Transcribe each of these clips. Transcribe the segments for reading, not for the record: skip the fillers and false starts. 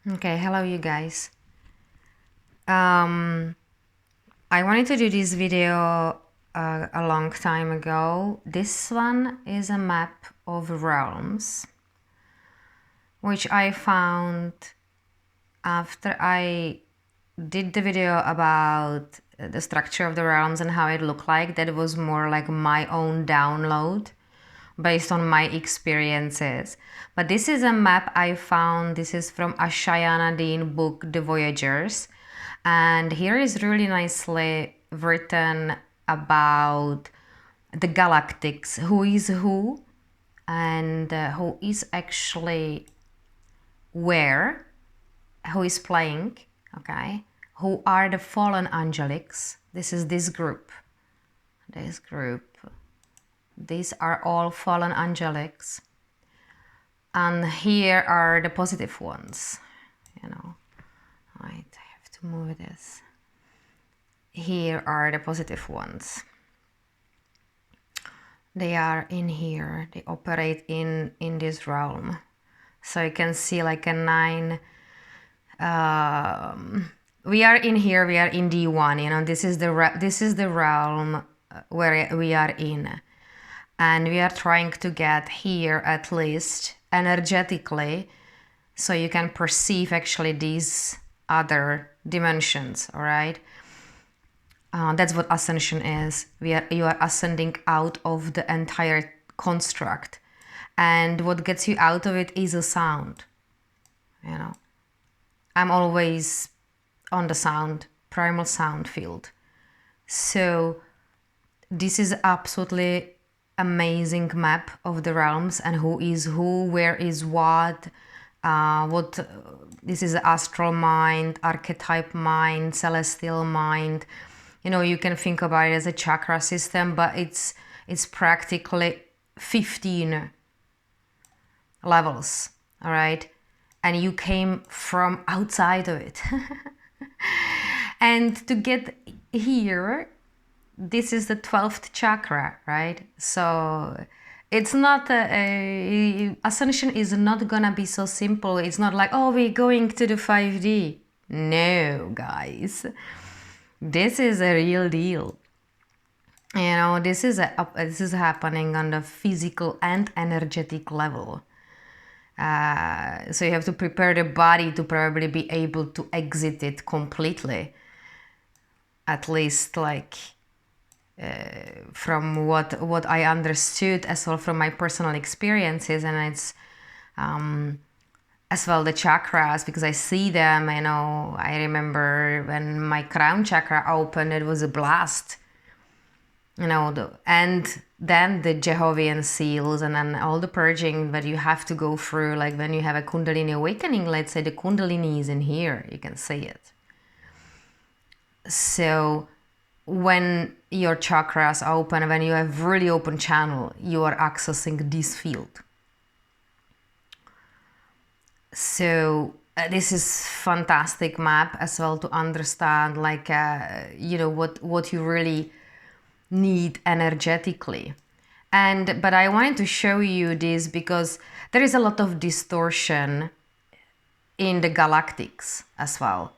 Okay, hello you guys. Um, I wanted to do this video a long time ago. This one is a map of realms, which I found after I did the video about the structure of the realms and how it looked like. That was more like my own download based on my experiences. But this is a map I found. This is from Ashayana Dean book, The Voyagers. And here is really nicely written about the Galactics, who is who, and who is actually where, who is playing, okay? Who are the fallen angelics. This is this group. This group. These are all fallen angelics. And here are the positive ones, you know. Right, I have to move this. Here are the positive ones. They are in here. They operate in this realm. So you can see like a 9. We are in here. We are in D1. You know, this is the realm where we are in, and we are trying to get here at least energetically, so you can perceive actually these other dimensions. All right. That's what ascension is. You are ascending out of the entire construct, and what gets you out of it is a sound. You know, I'm always on the sound, primal sound field. So this is absolutely amazing map of the realms and who is who, where is what. This is astral mind, archetype mind, celestial mind. You know, you can think about it as a chakra system, but it's practically 15 levels, all right? And you came from outside of it. And to get here, this is the 12th chakra, right? So it's not ascension is not gonna be so simple. It's not like, oh, we're going to the 5D. No, guys. This is a real deal. You know, this is happening on the physical and energetic level. So you have to prepare the body to probably be able to exit it completely. At least like from what I understood, as well from my personal experiences, and it's as well the chakras, because I see them. You know, I remember when my crown chakra opened, it was a blast. You know, and then the Jehovian seals, and then all the purging that you have to go through. Like when you have a Kundalini awakening, let's say the Kundalini is in here, you can see it. So when your chakras open, when you have really open channel, you are accessing this field. So this is fantastic map as well to understand, like you know, what you really need energetically. But I wanted to show you this because there is a lot of distortion in the Galactics as well,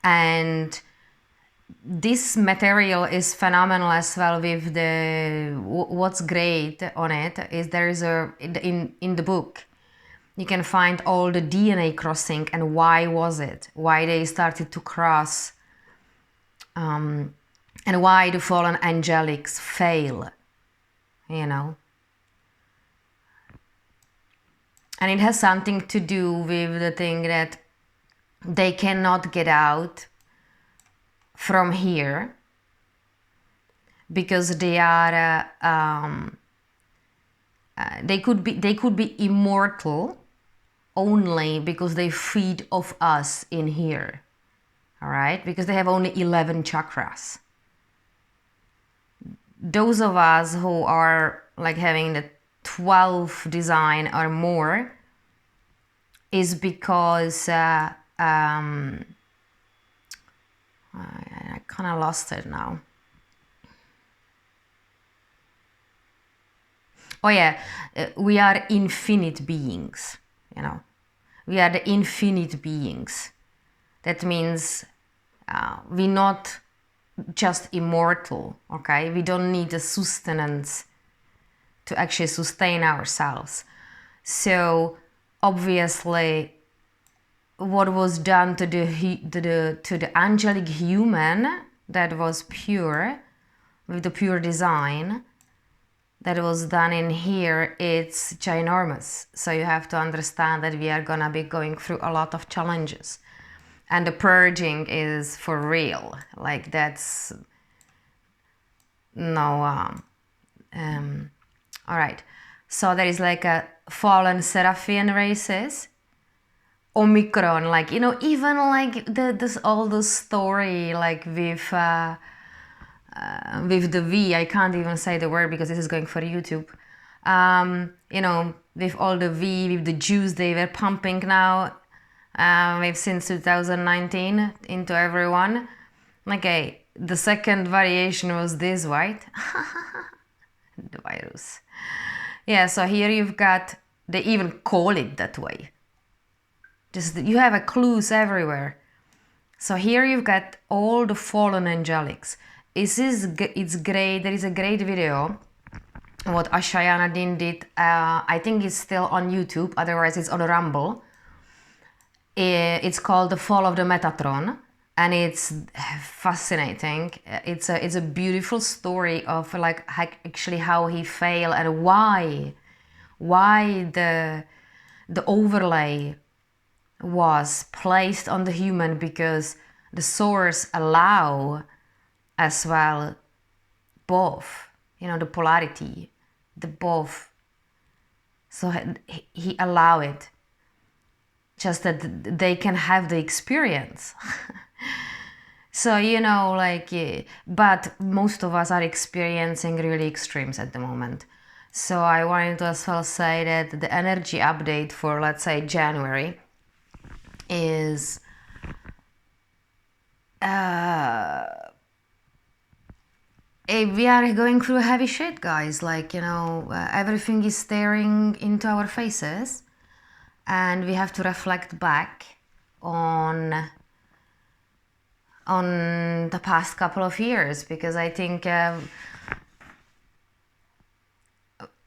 and this material is phenomenal as well. With the what's great on it is there is in the book you can find all the DNA crossing and why was it, why they started to cross, and why the fallen angelics fail, you know. And it has something to do with the thing that they cannot get out from here because they are they could be immortal only because they feed off us in here, all right? Because they have only 11 chakras. Those of us who are like having the 12 design or more is because I kind of lost it now. Oh yeah, we are infinite beings, you know. We are the infinite beings. That means we're not just immortal, okay? We don't need a sustenance to actually sustain ourselves. So obviously, what was done to the angelic human that was pure, with the pure design, that was done in here, it's ginormous. So you have to understand that we are gonna be going through a lot of challenges. And the purging is for real. Like that's no all right. So there is like a fallen Seraphian races, Omicron, like, you know, even like this all the story like with the V, I can't even say the word because this is going for YouTube. You know, with all the V, with the Jews they were pumping now, with since 2019 into everyone. Okay, the second variation was this, right? The virus. Yeah, so here you've got, they even call it that way. Just you have a clues everywhere. So here you've got all the fallen angelics. It's great. There is a great video what Ashayana Din did. I think it's still on YouTube. Otherwise, it's on Rumble. It's called The Fall of the Metatron, and it's fascinating. It's a beautiful story of like actually how he failed and why the overlay was placed on the human, because the source allow as well both, you know, the polarity, the both. So he allow it, just that they can have the experience. So, you know, like, but most of us are experiencing really extremes at the moment. So I wanted to as well say that the energy update for, let's say, January is we are going through heavy shit, guys. Like, you know, everything is staring into our faces, and we have to reflect back on the past couple of years, because I think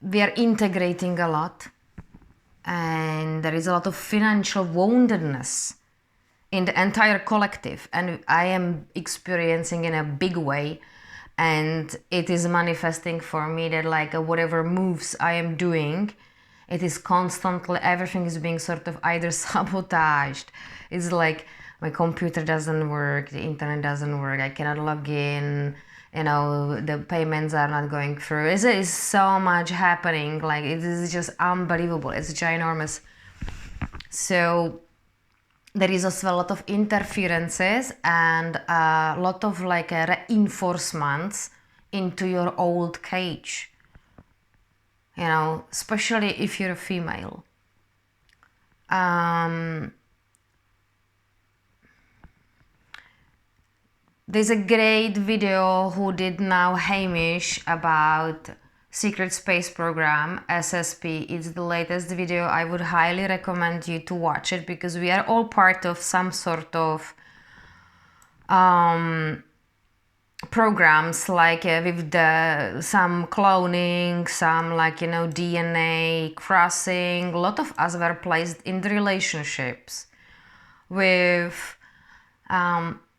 we are integrating a lot, and there is a lot of financial woundedness in the entire collective, and I am experiencing in a big way, and it is manifesting for me that like whatever moves I am doing, it is constantly, everything is being sort of either sabotaged. It's like my computer doesn't work, the internet doesn't work, I cannot log in, you know, the payments are not going through. It is so much happening, like it is just unbelievable, it's ginormous. So there is also a lot of interferences and a lot of like reinforcements into your old cage, you know, especially if you're a female. There's a great video who did now Hamish about Secret Space Program, SSP. It's the latest video. I would highly recommend you to watch it, because we are all part of some sort of programs, like with some cloning, some like, you know, DNA crossing. A lot of us were placed in the relationships with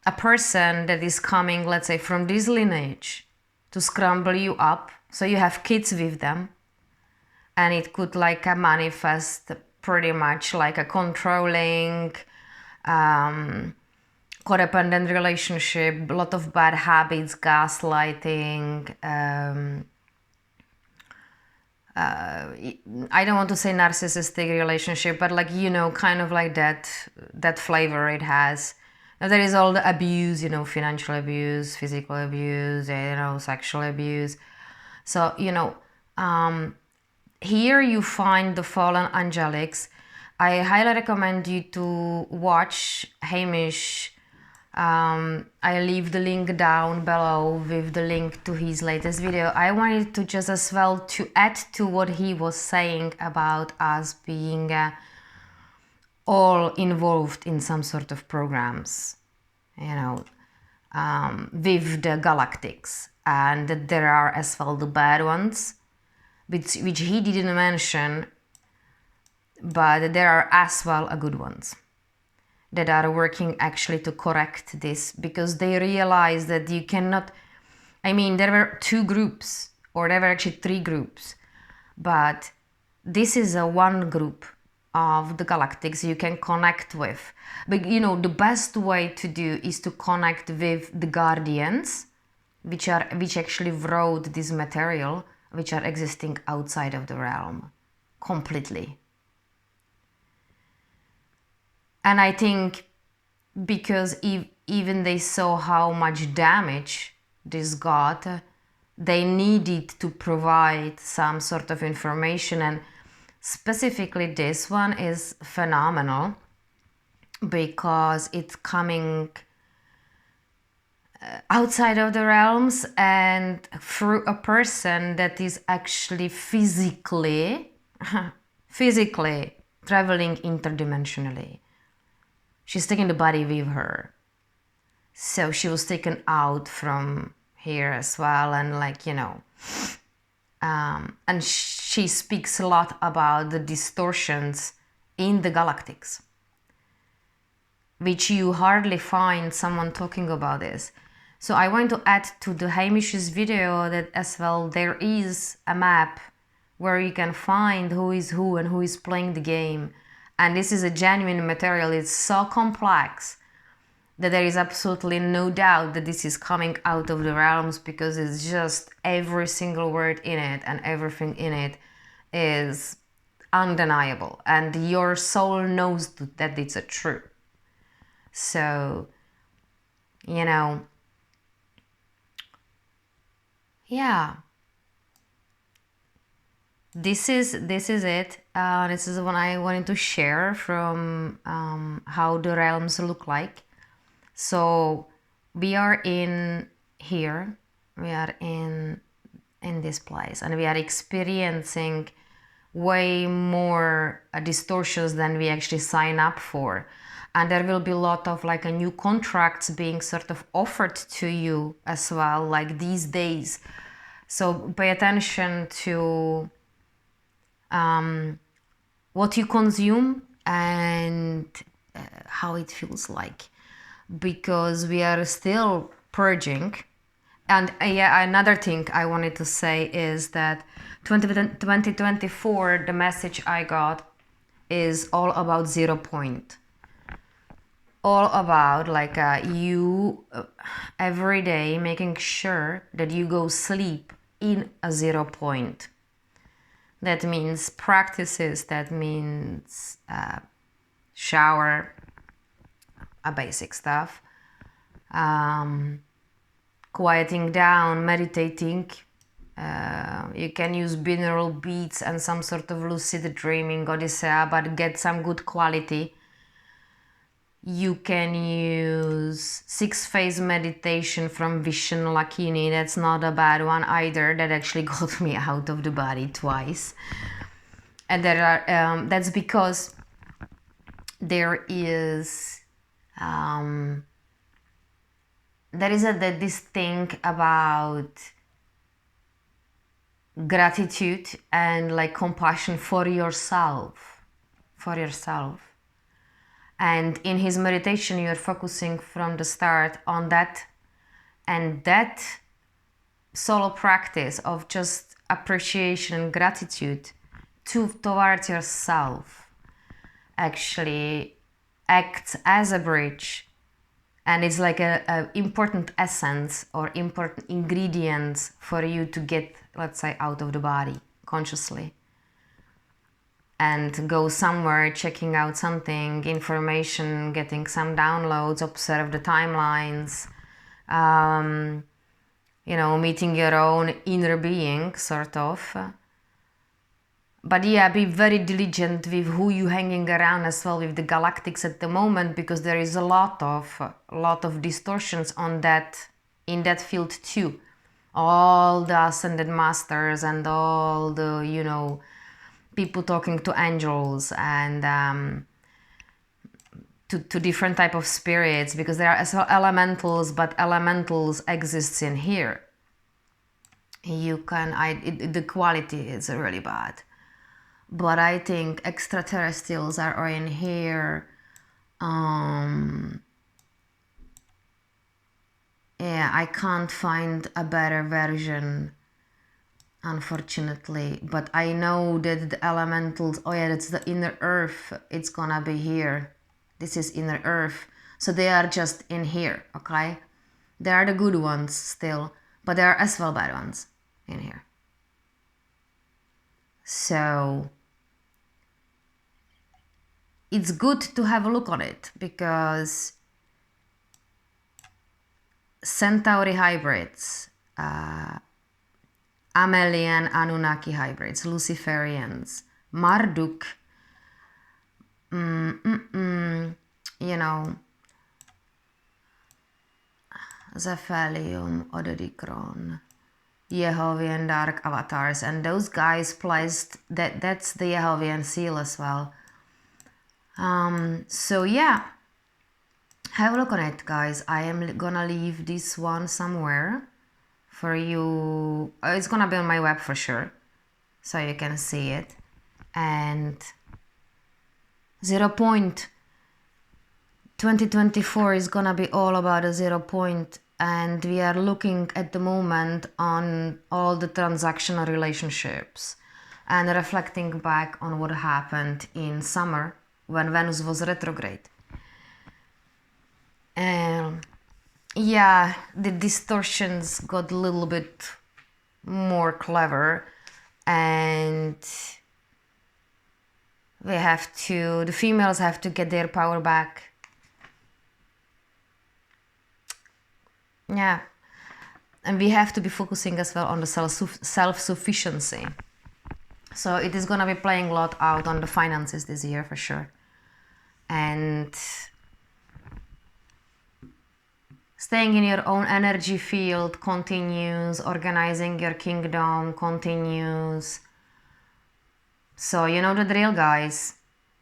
a person that is coming, let's say, from this lineage to scramble you up. So you have kids with them, and it could like manifest pretty much like a controlling, codependent relationship, a lot of bad habits, gaslighting. I don't want to say narcissistic relationship, but like, you know, kind of like that flavor it has. Now, there is all the abuse, you know, financial abuse, physical abuse, you know, sexual abuse. So, you know, here you find the fallen angelics. I highly recommend you to watch Hamish. I leave the link down below with the link to his latest video. I wanted to just as well to add to what he was saying about us being all involved in some sort of programs, you know, with the Galactics, and that there are as well the bad ones, which he didn't mention, but there are as well a good ones that are working actually to correct this, because they realize that you cannot, I mean, there were 2 groups, or there were actually 3 groups, but this is a one group of the Galactics you can connect with. But you know, the best way to do is to connect with the Guardians, which actually wrote this material, which are existing outside of the realm completely. And I think because even they saw how much damage this got, they needed to provide some sort of information, and specifically this one is phenomenal because it's coming outside of the realms and through a person that is actually physically traveling interdimensionally. She's taking the body with her. So she was taken out from here as well, and like, you know, and she speaks a lot about the distortions in the Galactics, which you hardly find someone talking about this. So I want to add to the Hamish's video that as well there is a map where you can find who is who and who is playing the game. And this is a genuine material. It's so complex that there is absolutely no doubt that this is coming out of the realms, because it's just every single word in it and everything in it is undeniable. And your soul knows that it's a truth. So, you know, yeah. This is it. This is what I wanted to share from how the realms look like. So we are in here. We are in this place, and we are experiencing way more distortions than we actually sign up for. And there will be a lot of like a new contracts being sort of offered to you as well, like these days. So pay attention to what you consume and how it feels like, because we are still purging. And yeah, another thing I wanted to say is that 2024, the message I got is all about 0 point. All about like you every day making sure that you go sleep in a 0 point. That means practices, that means shower, basic stuff, quieting down, meditating. You can use binaural beats and some sort of lucid dreaming, Odysseus, but get some good quality. You can use 6-phase meditation from Vishen Lakini. That's not a bad one either. That actually got me out of the body twice. And there are that's because there is this thing about gratitude and like compassion for yourself. And in his meditation, you're focusing from the start on that, and that solo practice of just appreciation and gratitude towards yourself actually acts as a bridge, and it's like a important essence or important ingredients for you to get, let's say, out of the body consciously and go somewhere, checking out something, information, getting some downloads, observe the timelines, you know, meeting your own inner being, sort of. But yeah, be very diligent with who you hanging around as well with the Galactics at the moment, because there is a lot of distortions on that, in that field too. All the ascended masters and all the, you know, people talking to angels and to different type of spirits, because there are as well elementals, but elementals exists in here. You can, the quality is really bad, but I think extraterrestrials are in here. Yeah, I can't find a better version, unfortunately, but I know that the elementals, oh yeah, that's the inner earth, it's gonna be here. This is inner earth, so they are just in here, okay? They are the good ones still, but there are as well bad ones in here. So it's good to have a look on it, because Centauri hybrids, Amelian Anunnaki hybrids, Luciferians, Marduk, you know, Zephelium, Odedikron, Jehovian dark avatars, and those guys placed that's the Jehovian seal as well. So yeah, have a look on it, guys. I am gonna leave this one somewhere for you. It's gonna be on my web for sure, so you can see it. And 0 point 2024 is gonna be all about a 0 point, and we are looking at the moment on all the transactional relationships and reflecting back on what happened in summer when Venus was retrograde. Yeah, the distortions got a little bit more clever, and the females have to get their power back. Yeah, and we have to be focusing as well on the self-sufficiency. So it is gonna be playing a lot out on the finances this year for sure. And staying in your own energy field continues, organizing your kingdom continues. So you know the drill, guys.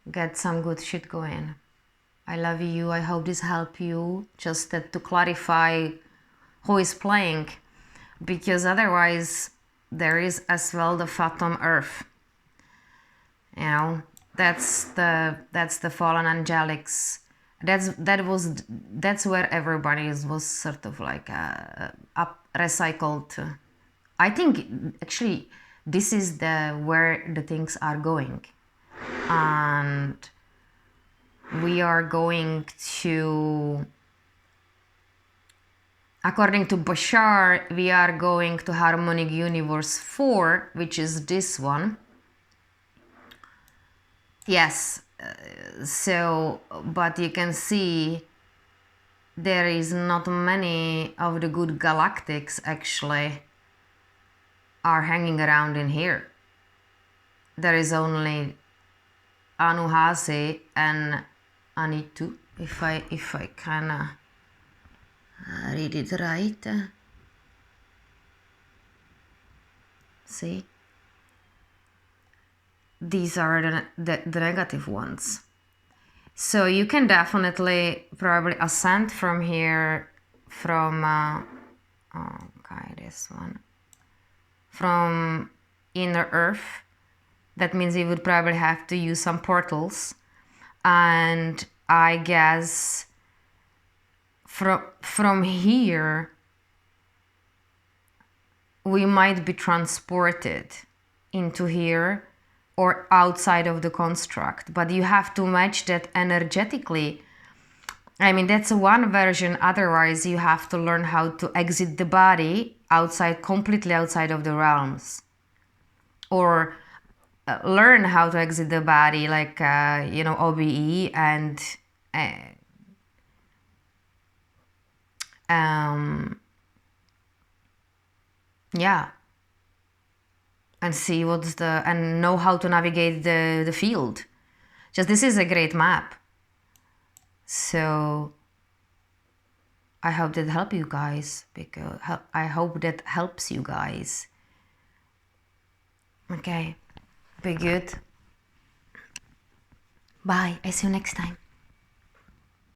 Get some good shit going. I love you. I hope this helped you. Just to clarify who is playing, because otherwise there is as well the Phantom Earth. You know, that's the fallen angelics. That's where everybody was sort of like recycled. I think actually this is where the things are going, and we are going to, according to Bashar, we are going to Harmonic Universe 4, which is this one. Yes, so, but you can see there is not many of the good galactics actually are hanging around in here. There is only Anuhasi and Anitu, if I can read it right. See? These are the negative ones. So you can definitely probably ascend from here, from okay, this one, from inner earth. That means you would probably have to use some portals, and I guess from here we might be transported into here or outside of the construct, but you have to match that energetically. I mean, that's one version. Otherwise, you have to learn how to exit the body outside, completely outside of the realms, or learn how to exit the body, like you know, OBE, and yeah, and see and know how to navigate the field. Just this is a great map. So I hope that help you guys, because I hope that helps you guys. Okay, be good. Bye. I see you next time.